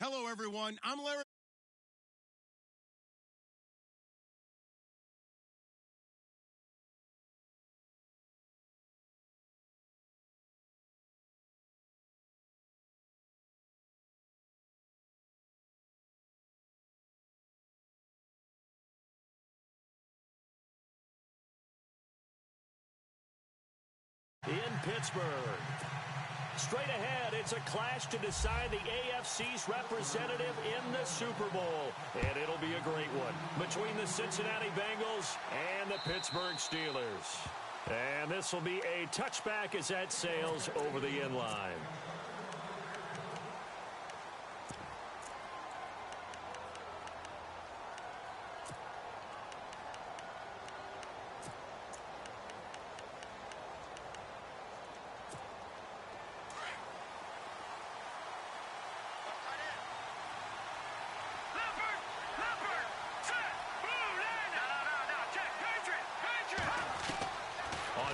Hello, everyone. I'm Larry. In Pittsburgh. Straight ahead, it's a clash to decide the AFC's representative in the Super Bowl. And it'll be a great one between the Cincinnati Bengals and the Pittsburgh Steelers. And this will be a touchback as that sails over the end line.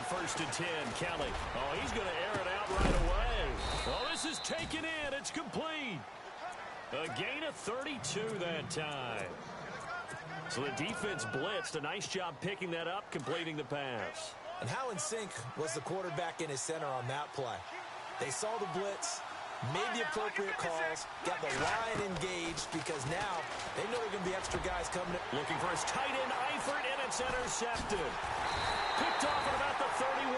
First and 10, Kelly. Oh, he's going to air it out right away. Oh, this is taken in. It's complete. A gain of 32 that time. So the defense blitzed. A nice job picking that up, completing the pass. And how in sync was the quarterback in his center on that play? They saw the blitz, made the appropriate calls, got the line engaged because now they know there are going to be extra guys coming in. Looking for his tight end, Eifert, and it's intercepted. Picked off at about the 31.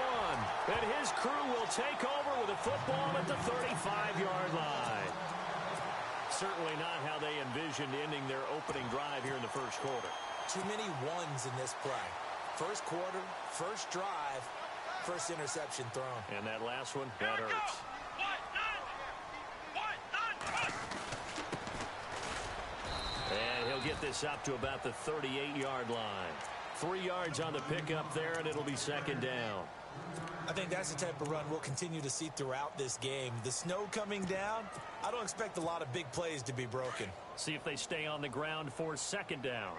And his crew will take over with a football at the 35-yard line. Certainly not how they envisioned ending their opening drive here in the first quarter. Too many ones in this play. First quarter, first drive, first interception thrown. And that last one, that hurts. And he'll get this up to about the 38-yard line. 3 yards on the pickup there, and it'll be second down. I think that's the type of run we'll continue to see throughout this game. The snow coming down, I don't expect a lot of big plays to be broken. See if they stay on the ground for second down.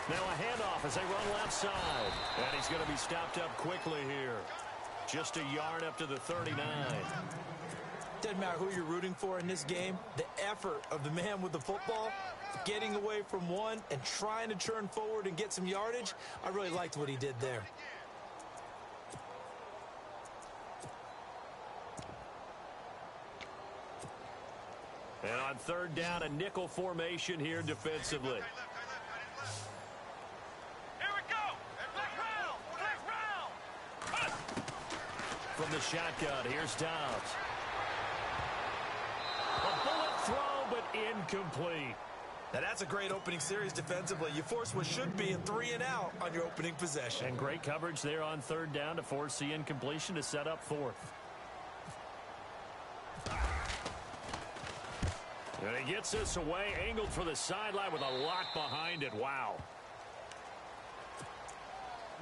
Now a handoff as they run left side. And he's going to be stopped up quickly here. Just a yard up to the 39. Doesn't matter who you're rooting for in this game. The effort of the man with the football, getting away from one and trying to turn forward and get some yardage, I really liked what he did there. And on third down, a nickel formation here defensively. From the shotgun, here's Dobbs. A bullet throw, but incomplete. Now that's a great opening series defensively. You force what should be a 3-and-out on your opening possession. And great coverage there on third down to force the incompletion to set up fourth. And he gets this away, angled for the sideline with a lock behind it. Wow.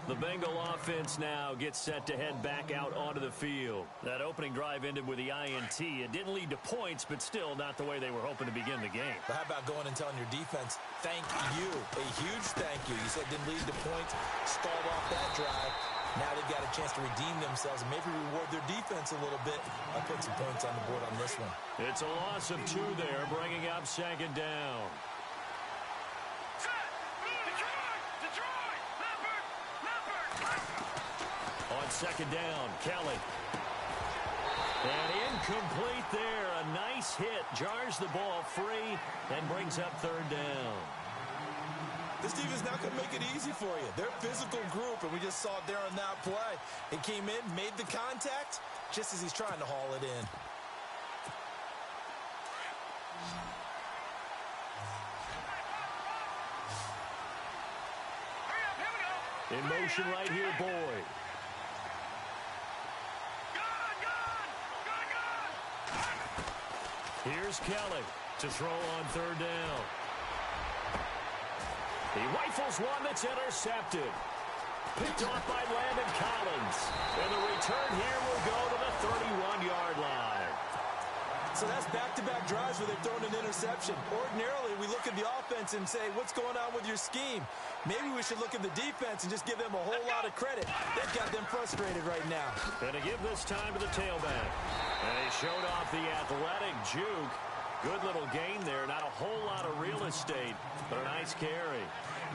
The Bengal offense now gets set to head back out onto the field. That opening drive ended with the INT. It didn't lead to points, but still not the way they were hoping to begin the game. But how about going and telling your defense, thank you, a huge thank you. You said it didn't lead to points, stalled off that drive. Now they've got a chance to redeem themselves and maybe reward their defense a little bit. I'll put some points on the board on this one. It's a loss of 2 there, bringing up second down. On second down, Kelly. And incomplete there. A nice hit. Jars the ball free and brings up third down. This defense not going to make it easy for you. They're a physical group, and we just saw it there on that play. It came in, made the contact, just as he's trying to haul it in. In motion right here, Boyd. Here's Kelly to throw on third down. He rifles one that's intercepted. Picked off by Landon Collins. And the return here will go to the 31-yard line. So that's back-to-back drives where they've thrown an interception. Ordinarily, we look at the offense and say, what's going on with your scheme? Maybe we should look at the defense and just give them a whole lot of credit. They've got them frustrated right now. And to give this time to the tailback. And he showed off the athletic juke. Good little gain there. Not a whole lot of real estate, but a nice carry.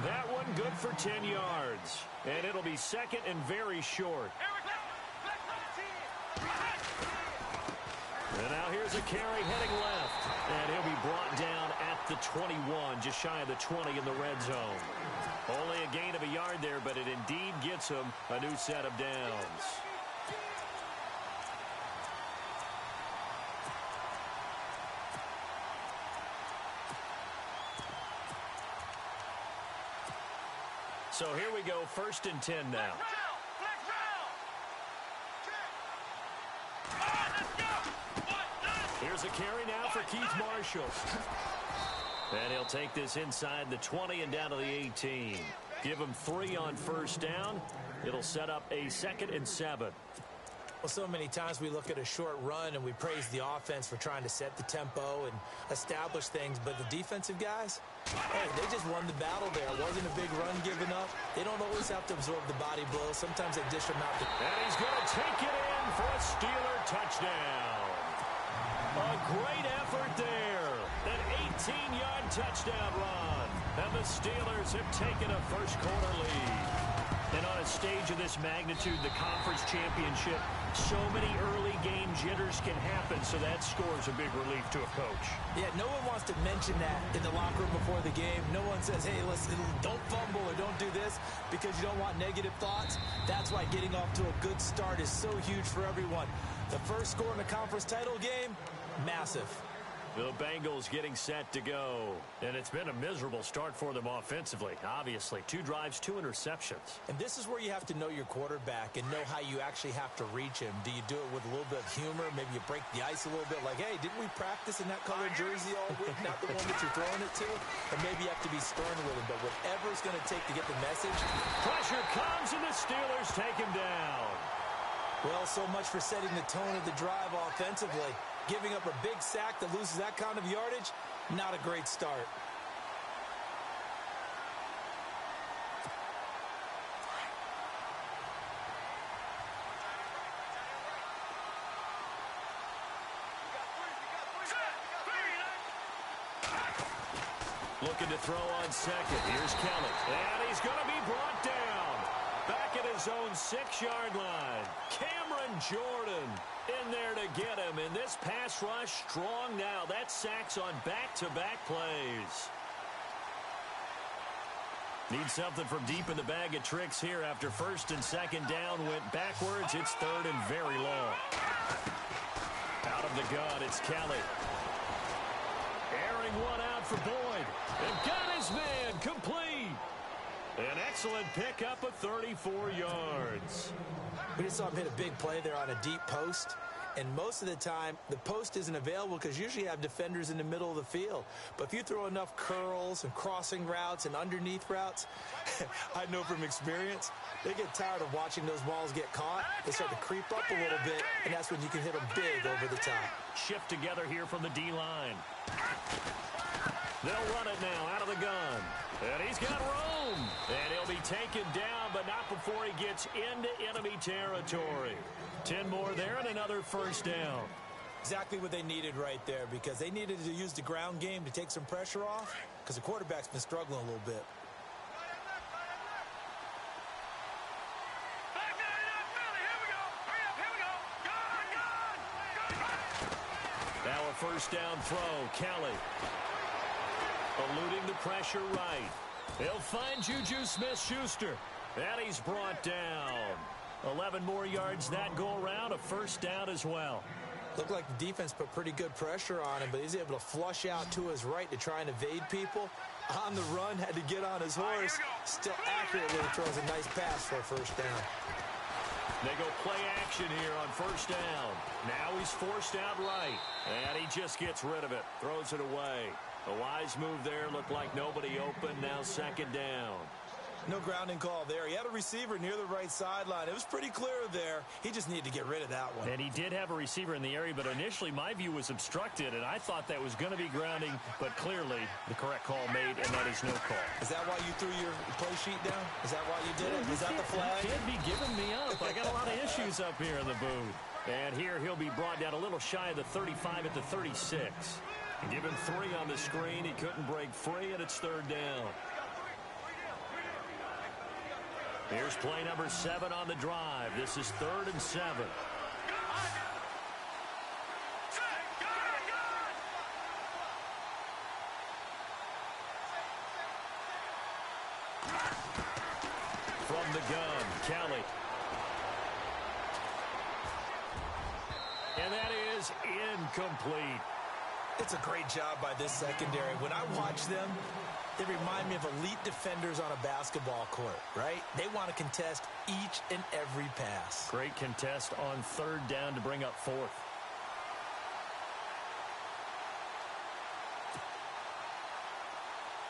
That one good for 10 yards. And it'll be second and very short. And now here's a carry heading left. And he'll be brought down at the 21, just shy of the 20 in the red zone. Only a gain of a yard there, but it indeed gets him a new set of downs. So here we go, 1st and 10 now. Here's a carry now for Keith Marshall. And he'll take this inside the 20 and down to the 18. Give him 3 on 1st down. It'll set up a 2nd and 7. Well, so many times we look at a short run and we praise the offense for trying to set the tempo and establish things, but the defensive guys, hey, they just won the battle there. It wasn't a big run given up. They don't always have to absorb the body blows. Sometimes they dish them out. And he's going to take it in for a Steeler touchdown. A great effort there. An 18-yard touchdown run. And the Steelers have taken a first-quarter lead. And on a stage of this magnitude, the conference championship, so many early game jitters can happen, so that score's a big relief to a coach. Yeah, no one wants to mention that in the locker room before the game. No one says, hey, listen, don't fumble or don't do this because you don't want negative thoughts. That's why getting off to a good start is so huge for everyone. The first score in the conference title game, massive. The Bengals getting set to go. And it's been a miserable start for them offensively, obviously. 2 drives, 2 interceptions. And this is where you have to know your quarterback and know how you actually have to reach him. Do you do it with a little bit of humor? Maybe you break the ice a little bit like, hey, didn't we practice in that colored jersey all week? Not the one that you're throwing it to? Or maybe you have to be stern with him. But whatever it's going to take to get the message. Pressure comes and the Steelers take him down. Well, so much for setting the tone of the drive offensively. Giving up a big sack that loses that kind of yardage, not a great start. Looking to throw on second. Here's Kelly. And he's going to be brought down. Back at his own 6-yard line. Cameron Jordan in there to get him. And this pass rush strong now. That sacks on back-to-back plays. Need something from deep in the bag of tricks here after 1st and 2nd down went backwards. It's 3rd and very long. Out of the gun, it's Kelly. Airing one out for Boyd. And got his man complete. An excellent pickup of 34 yards. We just saw him hit a big play there on a deep post. And most of the time, the post isn't available because usually you have defenders in the middle of the field. But if you throw enough curls and crossing routes and underneath routes, I know from experience, they get tired of watching those balls get caught. They start to creep up a little bit, and that's when you can hit them big over the top. Shift together here from the D-line. They'll run it now out of the gun. And he's got room. And he'll be taken down, but not before he gets into enemy territory. 10 more there and another 1st down. Exactly what they needed right there because they needed to use the ground game to take some pressure off because the quarterback's been struggling a little bit. Now a 1st down throw. Kelly eluding the pressure right. He'll find Juju Smith-Schuster. And he's brought down. 11 more yards that go around. A 1st down as well. Looked like the defense put pretty good pressure on him, but he's able to flush out to his right to try and evade people. On the run, had to get on his horse. Still accurately throws a nice pass for a 1st down. They go play action here on 1st down. Now he's forced out right. And he just gets rid of it. Throws it away. A wise move there. Looked like nobody open. Now 2nd down. No grounding call there. He had a receiver near the right sideline. It was pretty clear there. He just needed to get rid of that one. And he did have a receiver in the area, but initially my view was obstructed, and I thought that was going to be grounding, but clearly the correct call made, and that is no call. Is that why you threw your play sheet down? Is that why you did it? Was that the flag? You can't be giving me up. I got a lot of issues up here in the booth. And here he'll be brought down a little shy of the 35 at the 36. And give him 3 on the screen. He couldn't break free, and it's 3rd down. Here's play number 7 on the drive. This is 3rd and 7. From the gun, Kelly. And that is incomplete. It's a great job by this secondary. When I watch them, they remind me of elite defenders on a basketball court, right? They want to contest each and every pass. Great contest on 3rd down to bring up 4th.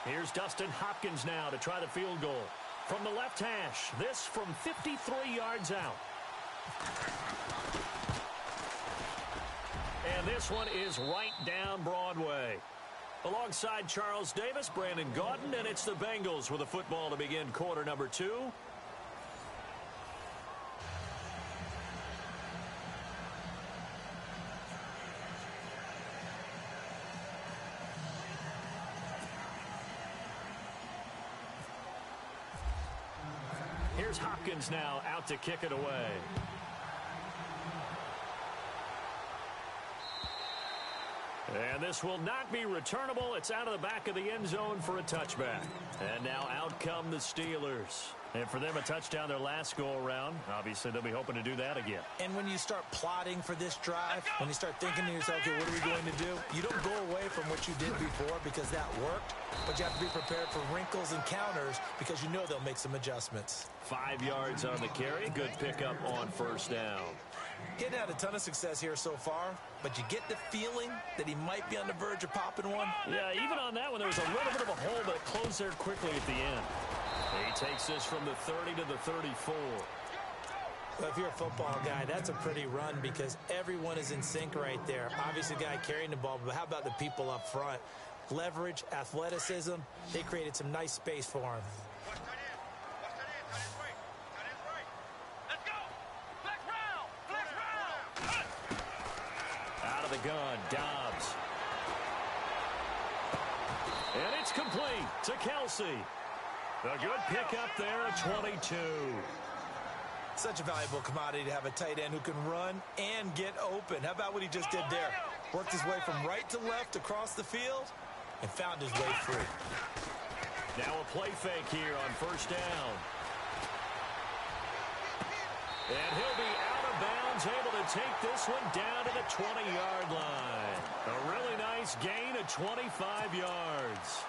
Here's Dustin Hopkins now to try the field goal. From the left hash, this from 53 yards out. And this one is right down Broadway. Alongside Charles Davis, Brandon Gaudin, and it's the Bengals with a football to begin quarter number 2. Here's Hopkins now out to kick it away. And this will not be returnable. It's out of the back of the end zone for a touchback. And now out come the Steelers. And for them, a touchdown their last go-around. Obviously, they'll be hoping to do that again. And when you start plotting for this drive, when you start thinking to yourself, okay, what are we going to do? You don't go away from what you did before because that worked. But you have to be prepared for wrinkles and counters because you know they'll make some adjustments. 5 yards on the carry. Good pickup on 1st down. Getting had a ton of success here so far, but you get the feeling that he might be on the verge of popping one. Yeah, even on that one, there was a little bit of a hole, but it closed there quickly at the end. He takes this from the 30 to the 34. Well, if you're a football guy, that's a pretty run because everyone is in sync right there. Obviously, the guy carrying the ball, but how about the people up front? Leverage, athleticism, they created some nice space for him. Out of the gun, Dobbs. And it's complete to Kelsey. A good pickup there at 22. Such a valuable commodity to have a tight end who can run and get open. How about what he just did there? Worked his way from right to left across the field and found his way free. Now a play fake here on 1st down. And he'll be out of bounds, able to take this one down to the 20-yard line. A really nice gain of 25 yards.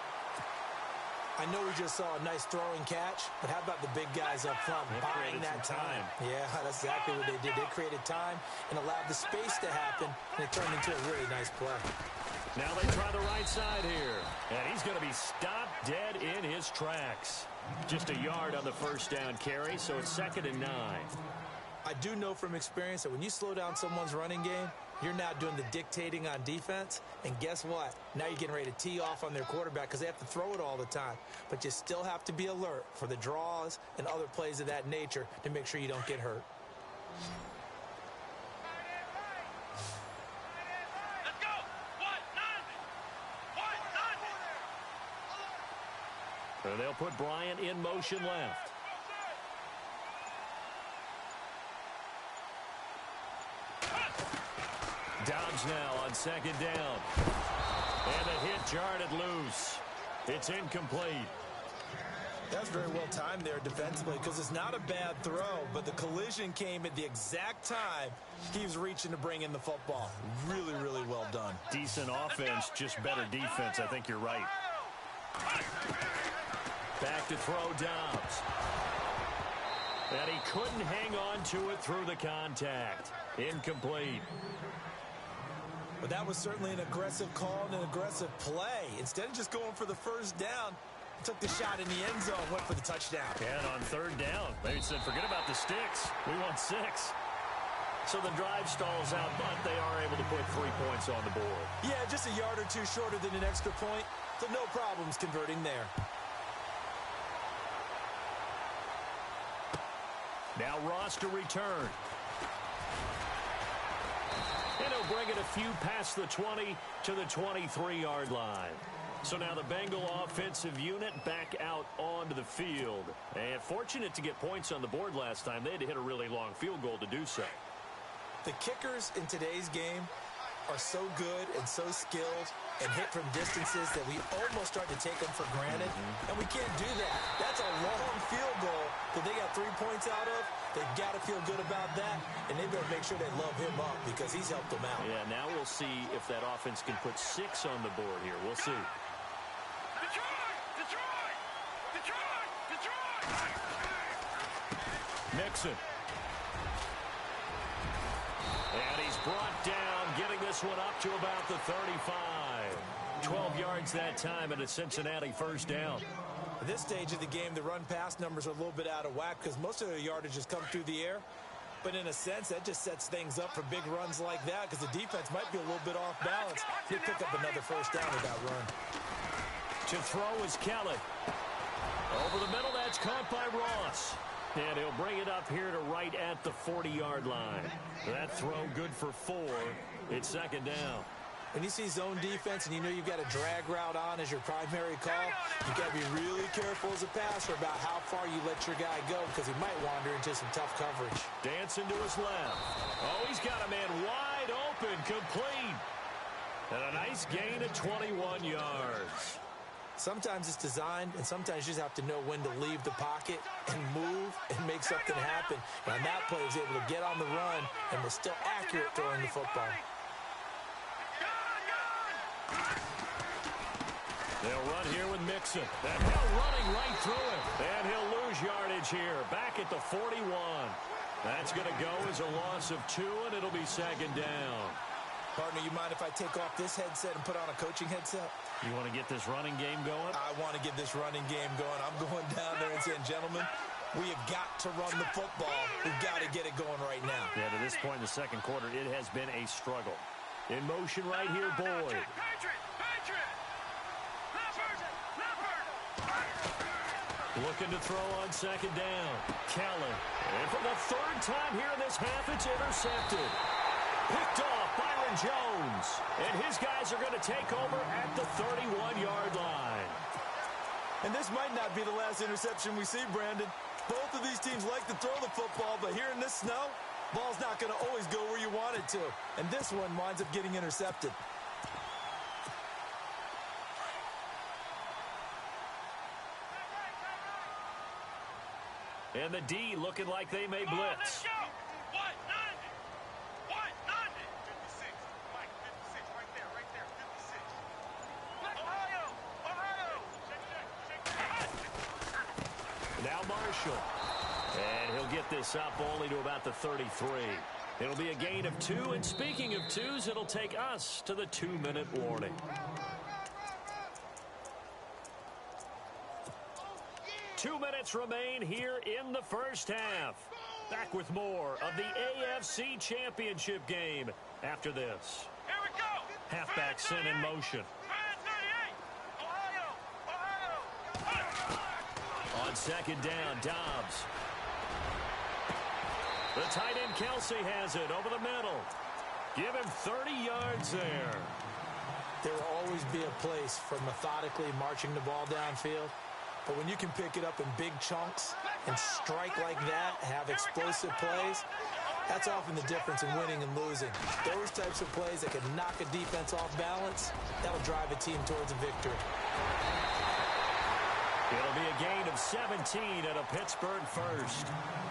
I know we just saw a nice throwing catch, but how about the big guys up front buying that time? Yeah, that's exactly what they did. They created time and allowed the space to happen, and it turned into a really nice play. Now they try the right side here, and he's going to be stopped dead in his tracks. Just a yard on the 1st down carry, so it's 2nd and 9. I do know from experience that when you slow down someone's running game, you're now doing the dictating on defense. And guess what? Now you're getting ready to tee off on their quarterback because they have to throw it all the time. But you still have to be alert for the draws and other plays of that nature to make sure you don't get hurt. Let's go! So they'll put Bryant in motion left. Dobbs now on 2nd down. And the hit jarred it loose. It's incomplete. That's very well timed there defensively because it's not a bad throw, but the collision came at the exact time he was reaching to bring in the football. Really, really well done. Decent offense, just better defense. I think you're right. Back to throw Dobbs. And he couldn't hang on to it through the contact. Incomplete. But that was certainly an aggressive call and an aggressive play. Instead of just going for the 1st down, took the shot in the end zone, went for the touchdown. And on third down, they said, forget about the sticks. We want 6. So the drive stalls out, but they are able to put 3 points on the board. Yeah, just a yard or two shorter than an extra point, so no problems converting there. Now Ross to return. And he'll bring it a few past the 20 to the 23-yard line. So now the Bengal offensive unit back out onto the field. And fortunate to get points on the board last time. They had to hit a really long field goal to do so. The kickers in today's game are so good and so skilled and hit from distances that we almost start to take them for granted. And we can't do that. That's a long field goal that they got 3 points out of. They've got to feel good about that, and they better make sure they love him up because he's helped them out. Yeah, now we'll see if that offense can put 6 on the board here. We'll see. Mixon. And he's brought down, getting this one up to about the 35. 12 yards that time, and a Cincinnati first down. At this stage of the game, the run-pass numbers are a little bit out of whack because most of their yardage has come through the air. But in a sense, that just sets things up for big runs like that because the defense might be a little bit off balance. They pick up another first down with that run. To throw is Kelly. Over the middle, that's caught by Ross. And he'll bring it up here to right at the 40-yard line. That throw good for 4. It's second down. When you see zone defense and you know you've got a drag route on as your primary call, you've got to be really careful as a passer about how far you let your guy go because he might wander into some tough coverage. Dancing to his left. Oh, he's got a man wide open, complete. And a nice gain of 21 yards. Sometimes it's designed, and sometimes you just have to know when to leave the pocket and move and make something happen. And that player was able to get on the run and was still accurate throwing the football. They'll run here with Mixon. And Hill running right through it. And he'll lose yardage here. Back at the 41. That's going to go as a loss of 2, and it'll be second down. Partner, you mind if I take off this headset and put on a coaching headset? You want to get this running game going? I want to get this running game going. I'm going down there and saying, gentlemen, we have got to run the football. We've got to get it going right now. Yeah, to this point in the second quarter, it has been a struggle. In motion right here, Boyd. Looking to throw on second down. Kelly. And for the third time here in this half, it's intercepted. Picked off Byron Jones. And his guys are going to take over at the 31-yard line. And this might not be the last interception we see, Brandon. Both of these teams like to throw the football, but here in this snow, ball's not going to always go where you want it to. And this one winds up getting intercepted. And the D looking like they may blitz. Now Marshall. And he'll get this up only to about the 33. It'll be a gain of 2. And speaking of 2s, it'll take us to the 2-minute warning. 2 minutes remain here in the first half. Back with more of the AFC Championship game after this. Here we go. Halfback sent in motion. On second down, Dobbs. The tight end Kelsey has it over the middle. Give him 30 yards there. There will always be a place for methodically marching the ball downfield. But when you can pick it up in big chunks and strike like that, have explosive plays, that's often the difference in winning and losing. Those types of plays that can knock a defense off balance, that'll drive a team towards a victory. It'll be a gain of 17 and a Pittsburgh first.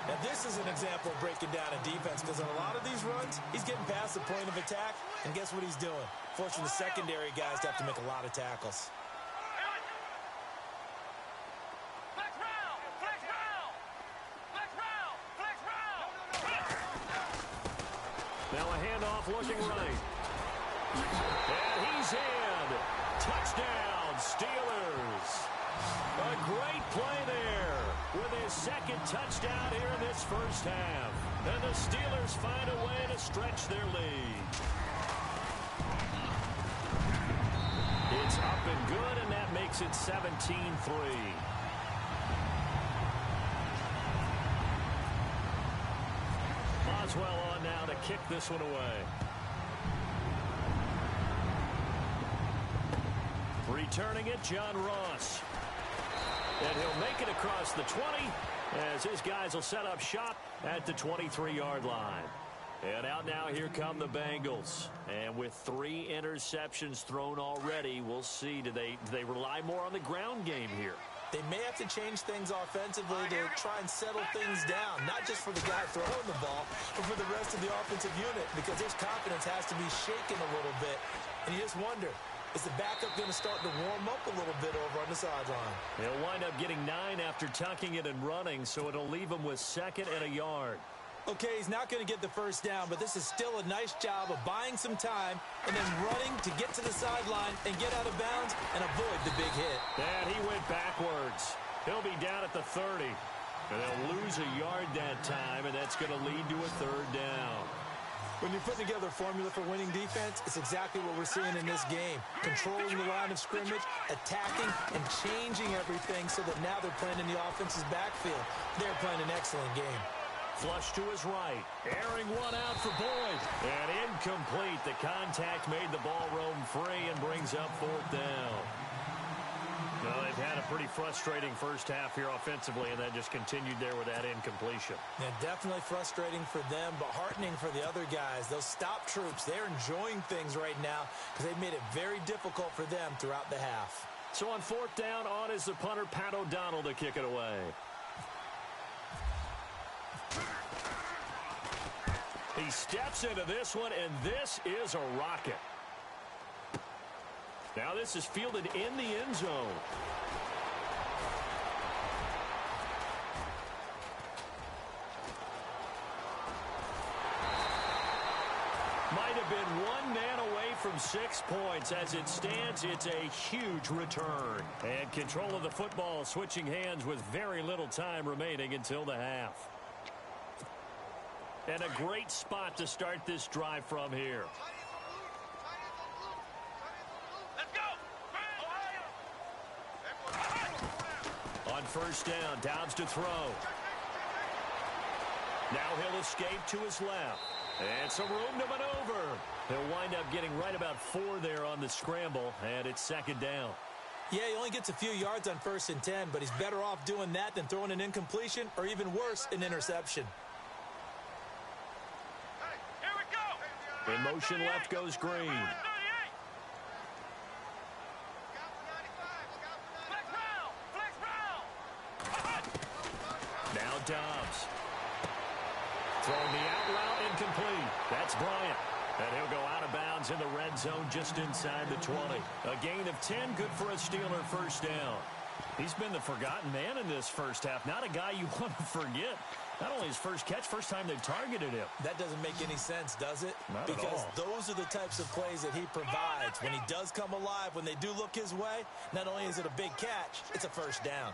Now this is an example of breaking down a defense because on a lot of these runs, he's getting past the point of attack, and guess what he's doing? Forcing the secondary guys to have to make a lot of tackles. Now a handoff looking right. And he's in. Touchdown, Steelers. A great play there with his second touchdown here in this first half. And the Steelers find a way to stretch their lead. It's up and good, and that makes it 17-3. Boswell on now to kick this one away. Returning it, John Ross. And he'll make it across the 20 as his guys will set up shop at the 23-yard line. And out now, here come the Bengals. And with 3 interceptions thrown already, we'll see. Do they rely more on the ground game here? They may have to change things offensively to try and settle things down, not just for the guy throwing the ball, but for the rest of the offensive unit, because his confidence has to be shaken a little bit. And you just wonder, is the backup going to start to warm up a little bit over on the sideline? He'll wind up getting 9 after tucking it and running, so it'll leave him with 2nd and a yard. Okay, he's not going to get the first down, but this is still a nice job of buying some time and then running to get to the sideline and get out of bounds and avoid the big hit. And he went backwards. He'll be down at the 30. And they'll lose a yard that time, and that's going to lead to a 3rd down. When you're putting together a formula for winning defense, it's exactly what we're seeing in this game. Controlling the line of scrimmage, attacking, and changing everything so that now they're playing in the offense's backfield. They're playing an excellent game. Flush to his right. Airing one out for Boyd. And incomplete. The contact made the ball roam free and brings up 4th down. Well, they've had a pretty frustrating first half here offensively, and that just continued there with that incompletion. Yeah, definitely frustrating for them, but heartening for the other guys. Those stop troops, they're enjoying things right now because they've made it very difficult for them throughout the half. So on 4th down, on is the punter, Pat O'Donnell, to kick it away. He steps into this one, and this is a rocket. Now this is fielded in the end zone. Might have been 1 man away from 6 points. As it stands, it's a huge return. And control of the football switching hands with very little time remaining until the half. And a great spot to start this drive from here. On 1st down, Dobbs to throw. Now he'll escape to his left. And some room to maneuver. He'll wind up getting right about 4 there on the scramble, and it's 2nd down. Yeah, he only gets a few yards on 1st and 10, but he's better off doing that than throwing an incompletion or even worse, an interception. In motion left goes Green. Now Dobbs. Throwing the out route incomplete. That's Bryant. And he'll go out of bounds in the red zone just inside the 20. A gain of 10, good for a Steeler 1st down. He's been the forgotten man in this first half. Not a guy you want to forget. Not only his first catch, first time they've targeted him. That doesn't make any sense, does it? Not because at all. Those are the types of plays that he provides. When he does come alive, when they do look his way, not only is it a big catch, it's a 1st down.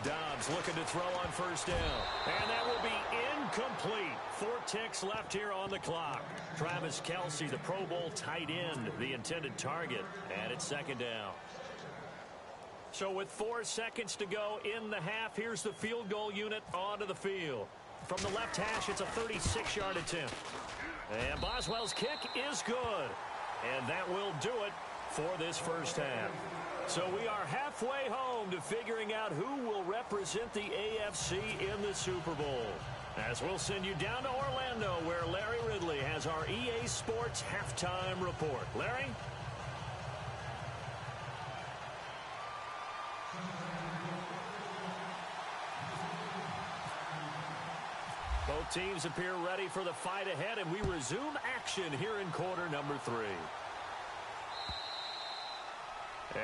Dobbs looking to throw on 1st down. And that will be incomplete. 4 ticks left here on the clock. Travis Kelce, the Pro Bowl tight end, the intended target. And it's 2nd down. So with 4 seconds to go in the half, here's the field goal unit onto the field. From the left hash, it's a 36-yard attempt. And Boswell's kick is good. And that will do it for this first half. So we are halfway home to figuring out who will represent the AFC in the Super Bowl. As we'll send you down to Orlando, where Larry Ridley has our EA Sports halftime report. Larry? Both teams appear ready for the fight ahead, and we resume action here in quarter number 3.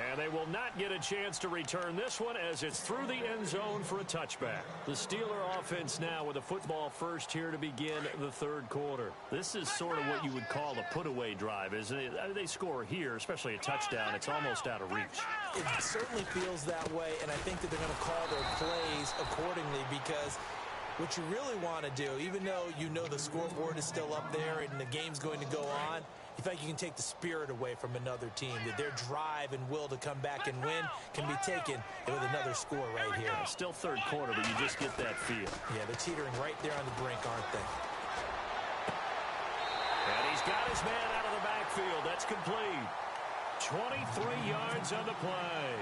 And they will not get a chance to return this one as it's through the end zone for a touchback. The Steeler offense now with a football first here to begin the third quarter. This is sort of what you would call a put-away drive, isn't it? They score here, especially a touchdown. It's almost out of reach. It certainly feels that way, and I think that they're going to call their plays accordingly because what you really want to do, even though you know the scoreboard is still up there and the game's going to go on, you feel like you can take the spirit away from another team, that their drive and will to come back and win can be taken with another score right here. Still third quarter, but you just get that feel. Yeah, they're teetering right there on the brink, aren't they? And he's got his man out of the backfield. That's complete. 23 yards on the play.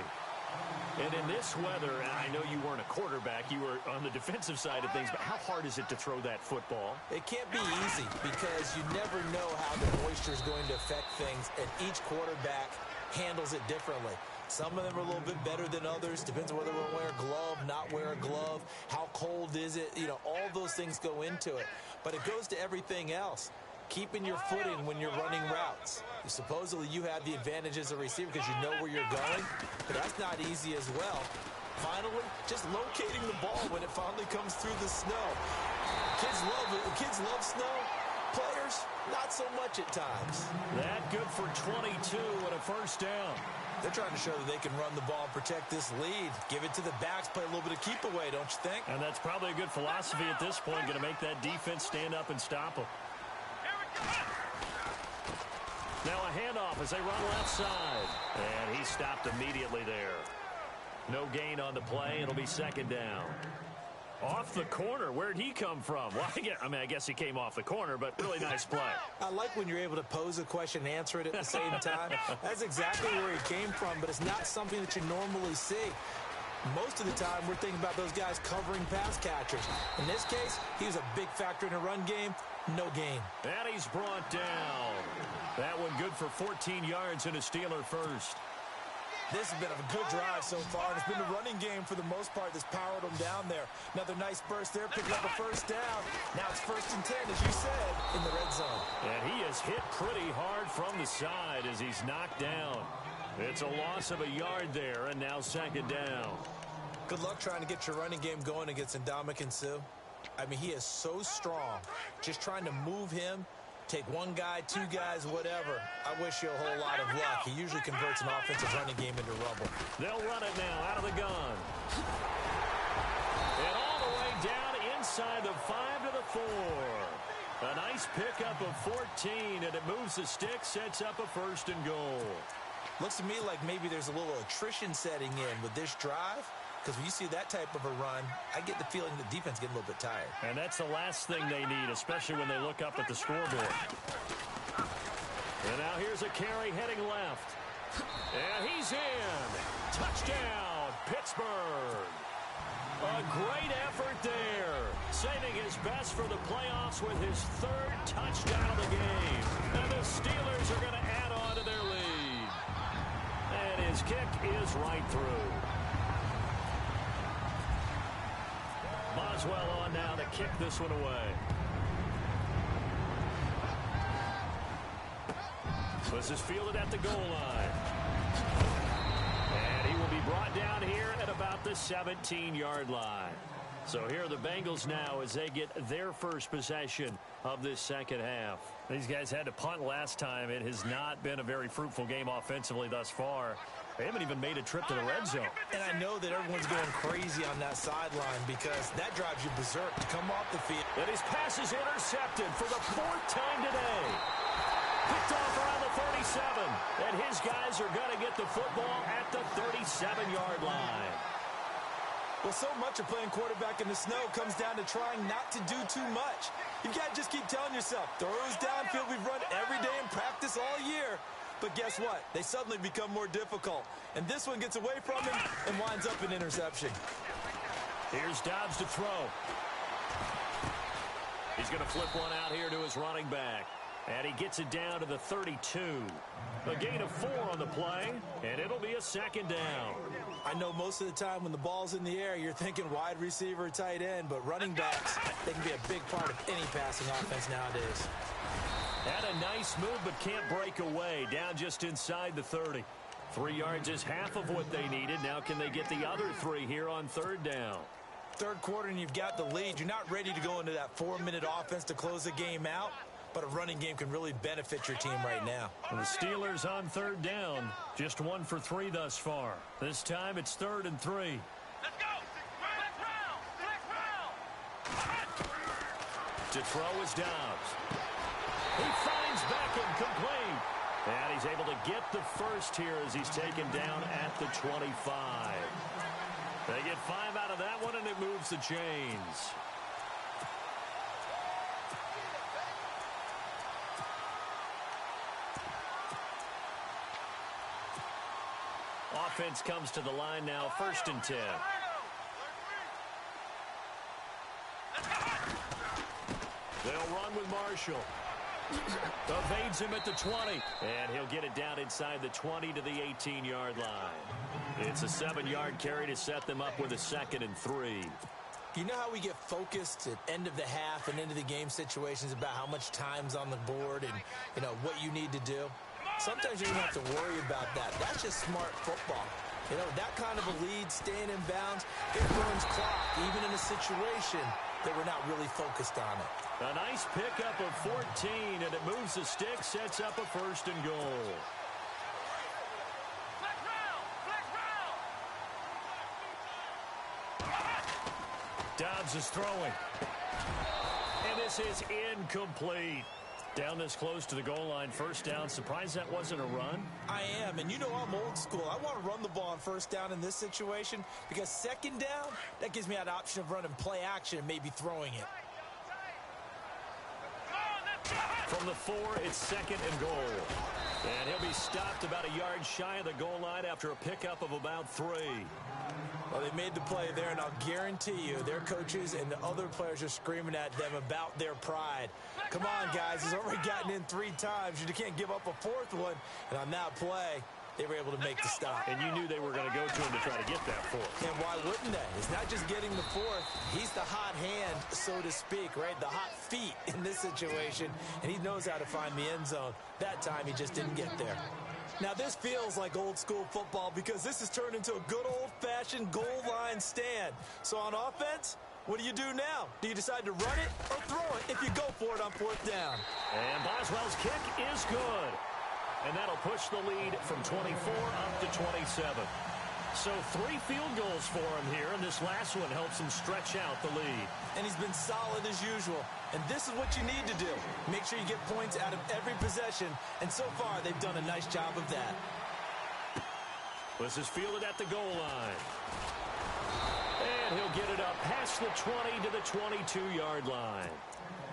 And in this weather, and I know you weren't a quarterback, you were on the defensive side of things, but how hard is it to throw that football? It can't be easy because you never know how the moisture is going to affect things, and each quarterback handles it differently. Some of them are a little bit better than others. Depends on whether they wear a glove, not wear a glove. How cold is it? You know, all those things go into it. But it goes to everything else. Keeping your footing when you're running routes. Supposedly you have the advantage as a receiver because you know where you're going, but that's not easy as well. Finally, just locating the ball when it finally comes through the snow. Kids love it. Kids love snow. Players, not so much at times. That good for 22 and a first down. They're trying to show that they can run the ball and protect this lead. Give it to the backs, play a little bit of keep away, don't you think? And that's probably a good philosophy at this point, going to make that defense stand up and stop them. Now a handoff as they run left side. And he stopped immediately there. No gain on the play. It'll be second down. Off the corner. Where'd he come from? Well, I guess he came off the corner, but really nice play. I like when you're able to pose a question and answer it at the same time. That's exactly where he came from, but it's not something that you normally see. Most of the time, we're thinking about those guys covering pass catchers. In this case, he was a big factor in a run game. No gain. And he's brought down. That one good for 14 yards and a Steeler first. This has been a good drive so far, and it's been the running game for the most part that's powered them down there. Another nice burst there, picking up a first down. Now it's 1st and 10, as you said, in the red zone. And he is hit pretty hard from the side as he's knocked down. It's a loss of a yard there, and now second down. Good luck trying to get your running game going against Ndamukong Suh. I mean, he is so strong. Just trying to move him, take one guy, two guys, whatever. I wish you a whole lot of luck. He usually converts an offensive running game into rubble. They'll run it now out of the gun. And all the way down inside the 5 to the 4. A nice pickup of 14, and it moves the stick, sets up a 1st and goal. Looks to me like maybe there's a little attrition setting in with this drive. Because when you see that type of a run, I get the feeling the defense getting a little bit tired. And that's the last thing they need, especially when they look up at the scoreboard. And now here's a carry heading left. And he's in. Touchdown, Pittsburgh. A great effort there. Saving his best for the playoffs with his 3rd touchdown of the game. And the Steelers are going to add on to their lead. And his kick is right through. Boswell on now to kick this one away. This is fielded at the goal line. And he will be brought down here at about the 17-yard line. So here are the Bengals now as they get their first possession of this second half. These guys had to punt last time. It has not been a very fruitful game offensively thus far. They haven't even made a trip to the red zone. And I know that everyone's going crazy on that sideline because that drives you berserk to come off the field. And his pass is intercepted for the 4th time today. Picked off around the 37. And his guys are going to get the football at the 37-yard line. Well, so much of playing quarterback in the snow comes down to trying not to do too much. You've got to just keep telling yourself, throws downfield we've run every day in practice all year. But guess what? They suddenly become more difficult. And this one gets away from him and winds up an interception. Here's Dobbs to throw. He's going to flip one out here to his running back. And he gets it down to the 32. A gain of 4 on the play, and it'll be a second down. I know most of the time when the ball's in the air, you're thinking wide receiver, tight end, but running backs, they can be a big part of any passing offense nowadays. Had a nice move, but can't break away. Down just inside the 30. 3 yards is half of what they needed. Now can they get the other 3 here on third down? Third quarter and you've got the lead. You're not ready to go into that 4-minute offense to close the game out, but a running game can really benefit your team right now. And the Steelers on third down, just 1 for 3 thus far. This time it's 3rd and 3. Let's go! To throw is Dobbs. He finds Beckham complete. And he's able to get the first here as he's taken down at the 25. They get 5 out of that one, and it moves the chains. Offense comes to the line now, 1st and 10. They'll run with Marshall. Evades him at the 20. And he'll get it down inside the 20 to the 18-yard line. It's a 7-yard carry to set them up with a 2nd and 3. You know how we get focused at end of the half and into the game situations about how much time's on the board and, you know, what you need to do? Sometimes you don't have to worry about that. That's just smart football. You know, that kind of a lead, staying in bounds, it burns clock, even in a situation that we're not really focused on it. A nice pickup of 14, and it moves the stick, sets up a 1st and goal. Dobbs is throwing. And this is incomplete. Down this close to the goal line, 1st down. Surprised that wasn't a run? I am, and you know I'm old school. I want to run the ball on 1st down in this situation because 2nd down, that gives me that option of running play action and maybe throwing it. From the 4, it's 2nd and goal. And he'll be stopped about a yard shy of the goal line after a pickup of about 3. Well, they made the play there, and I'll guarantee you their coaches and the other players are screaming at them about their pride. Come on, guys. He's already gotten in 3 times. You can't give up a 4th one. And on that play, they were able to make the stop. And you knew they were going to go to him to try to get that 4th. And why wouldn't they? It's not just getting the 4th. He's the hot hand, so to speak, right? The hot feet in this situation. And he knows how to find the end zone. That time, he just didn't get there. Now, this feels like old school football because this has turned into a good old-fashioned goal line stand. So on offense, what do you do now? Do you decide to run it or throw it if you go for it on 4th down? And Boswell's kick is good. And that'll push the lead from 24 up to 27. So 3 field goals for him here, and this last one helps him stretch out the lead. And he's been solid as usual. And this is what you need to do. Make sure you get points out of every possession. And so far, they've done a nice job of that. This is fielded at the goal line. And he'll get it up past the 20 to the 22-yard line.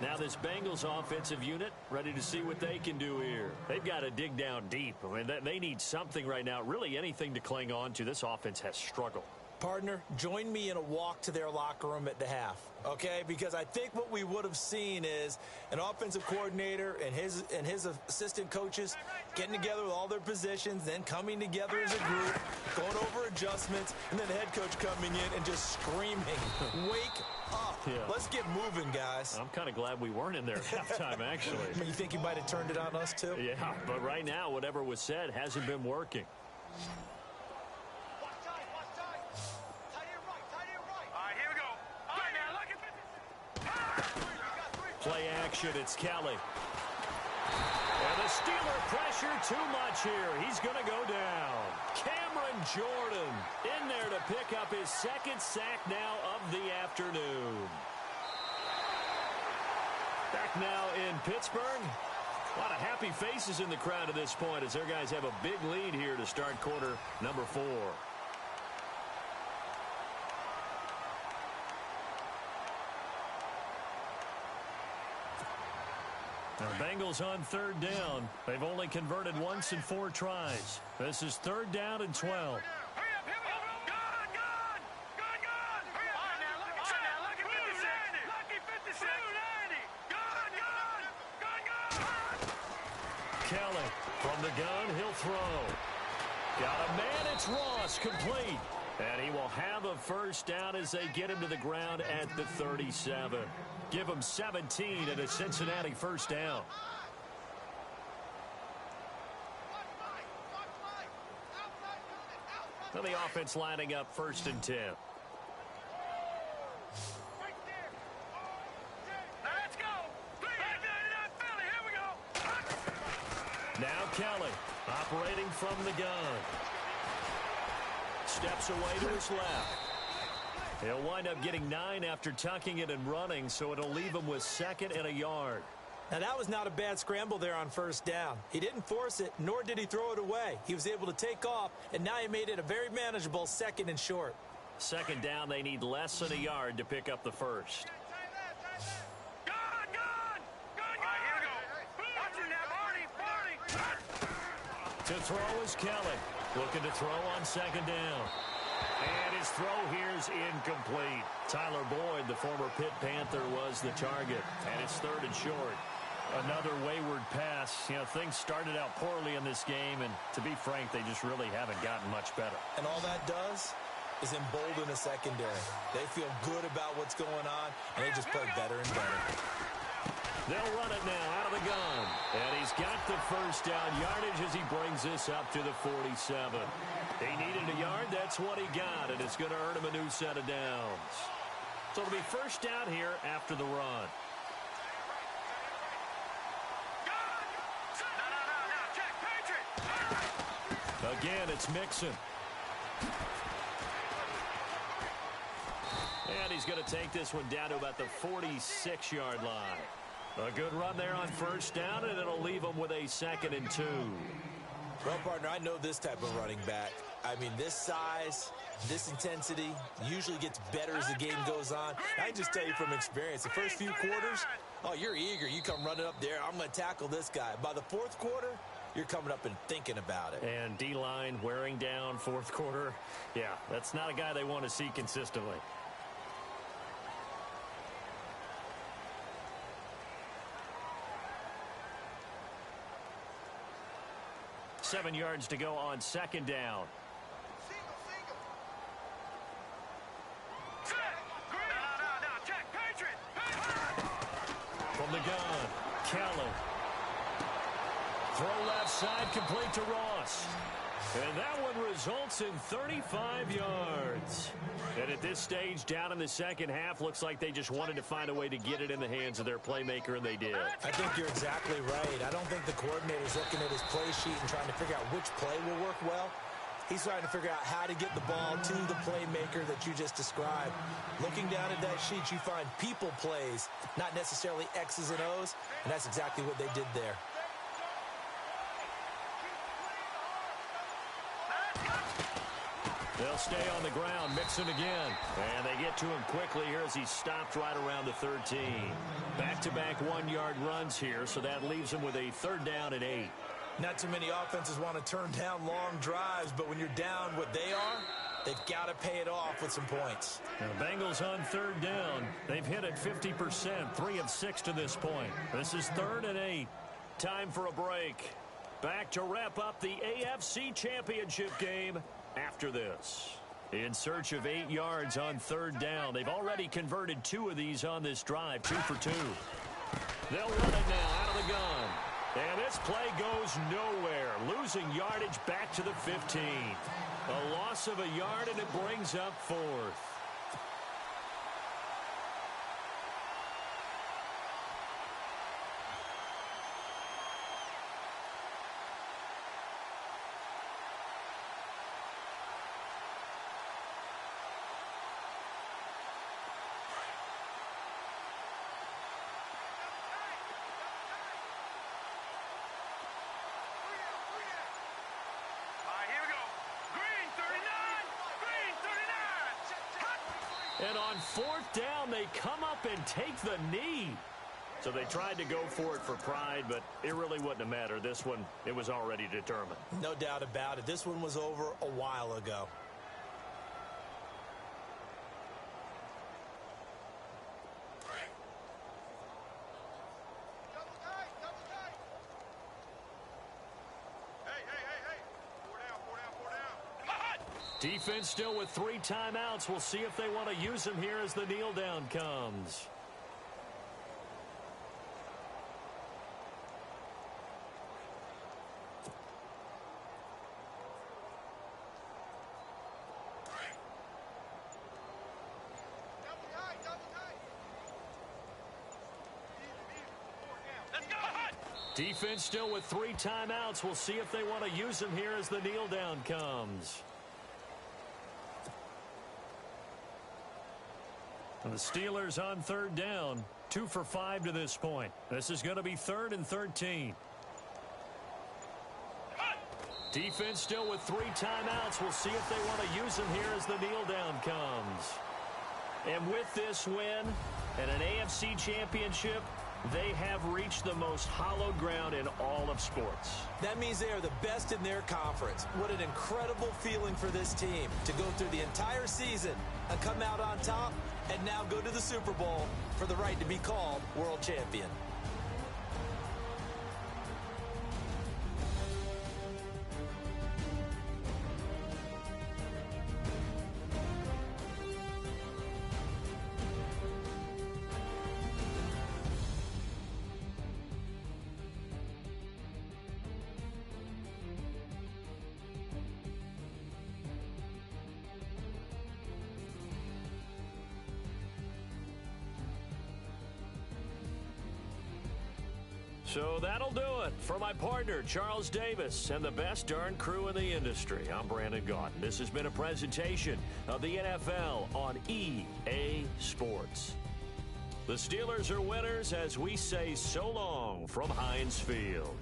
Now this Bengals offensive unit ready to see what they can do here. They've got to dig down deep. I mean, they need something right now, really anything to cling on to. This offense has struggled. Partner, join me in a walk to their locker room at the half, okay? Because I think what we would have seen is an offensive coordinator and his assistant coaches getting together with all their positions, then coming together as a group, going over adjustments, and then the head coach coming in and just screaming, wake up. Yeah. Let's get moving, guys. I'm kind of glad we weren't in there at halftime, actually. I mean, you think he might have turned it on us, too? Yeah, but right now, whatever was said hasn't been working. Play action, it's Kelly. And the Steeler pressure too much here. He's going to go down. Cameron Jordan in there to pick up his 2nd sack now of the afternoon. Back now in Pittsburgh. A lot of happy faces in the crowd at this point as their guys have a big lead here to start quarter number 4. Now, Bengals on 3rd down. They've only converted once in 4 tries. This is 3rd down and 12. Kelly from the gun, he'll throw. Got a man, it's Ross, complete. And he will have a 1st down as they get him to the ground at the 37. Give him 17 and a Cincinnati 1st down. Well, the offense lining up 1st and 10. Let's go. Here we go. Now Kelly operating from the gun. Steps away to his left. He'll wind up getting 9 after tucking it and running, so it'll leave him with 2nd and a yard. Now, that was not a bad scramble there on 1st down. He didn't force it, nor did he throw it away. He was able to take off, and now he made it a very manageable 2nd and short. 2nd down, they need less than a yard to pick up the 1st. To throw is Kelly. Looking to throw on 2nd down. And his throw here is incomplete. Tyler Boyd, the former Pitt Panther, was the target. And it's 3rd and short. Another wayward pass. You know, things started out poorly in this game, and to be frank, they just really haven't gotten much better. And all that does is embolden a secondary. They feel good about what's going on, and they just play better and better. They'll run it now out of the gun. And he's got the 1st down yardage as he brings this up to the 47. He needed a yard. That's what he got, and it's going to earn him a new set of downs. So it'll be 1st down here after the run. Again, it's Mixon. And he's going to take this one down to about the 46-yard line. A good run there on 1st down, and it'll leave him with a 2nd and 2. Well, partner, I know this type of running back. I mean, this size, this intensity usually gets better as the game goes on. I can just tell you from experience, the first few quarters, oh, you're eager. You come running up there, I'm going to tackle this guy. By the 4th quarter, you're coming up and thinking about it. And D-line wearing down 4th quarter. Yeah, that's not a guy they want to see consistently. Seven yards to go on 2nd down. From the gun, Kelly. Throw left side, complete to Ross. And that one results in 35 yards. And at this stage, down in the 2nd half, looks like they just wanted to find a way to get it in the hands of their playmaker, and they did. I think you're exactly right. I don't think the coordinator's looking at his play sheet and trying to figure out which play will work well. He's trying to figure out how to get the ball to the playmaker that you just described. Looking down at that sheet, you find people plays, not necessarily X's and O's, and that's exactly what they did there. They'll stay on the ground, Mixon again. And they get to him quickly here as he stopped right around the 13. Back-to-back 1-yard runs here, so that leaves him with a 3rd down and 8. Not too many offenses want to turn down long drives, but when you're down what they are, they've got to pay it off with some points. Now, the Bengals on 3rd down. They've hit it 50%, 3 of 6 to this point. This is 3rd and 8. Time for a break. Back to wrap up the AFC Championship game after this. In search of 8 yards on 3rd down. They've already converted 2 of these on this drive, 2 for 2. They'll run it now out of the gun. And this play goes nowhere. Losing yardage back to the 15. A loss of a yard, and it brings up 4th. And on 4th down, they come up and take the knee. So they tried to go for it for pride, but it really wouldn't have mattered. This one, it was already determined. No doubt about it. This one was over a while ago. Defense still with 3 timeouts. We'll see if they want to use them here as the kneel down comes. Defense still with 3 timeouts. We'll see if they want to use them here as the kneel down comes. And the Steelers on 3rd down. 2 for 5 to this point. This is going to be 3rd and 13. Defense still with 3 timeouts. We'll see if they want to use them here as the kneel down comes. And with this win and an AFC championship, they have reached the most hallowed ground in all of sports. That means they are the best in their conference. What an incredible feeling for this team to go through the entire season and come out on top and now go to the Super Bowl for the right to be called world champion. So that'll do it for my partner, Charles Davis, and the best darn crew in the industry. I'm Brandon Gaudin. This has been a presentation of the NFL on EA Sports. The Steelers are winners as we say so long from Heinz Field.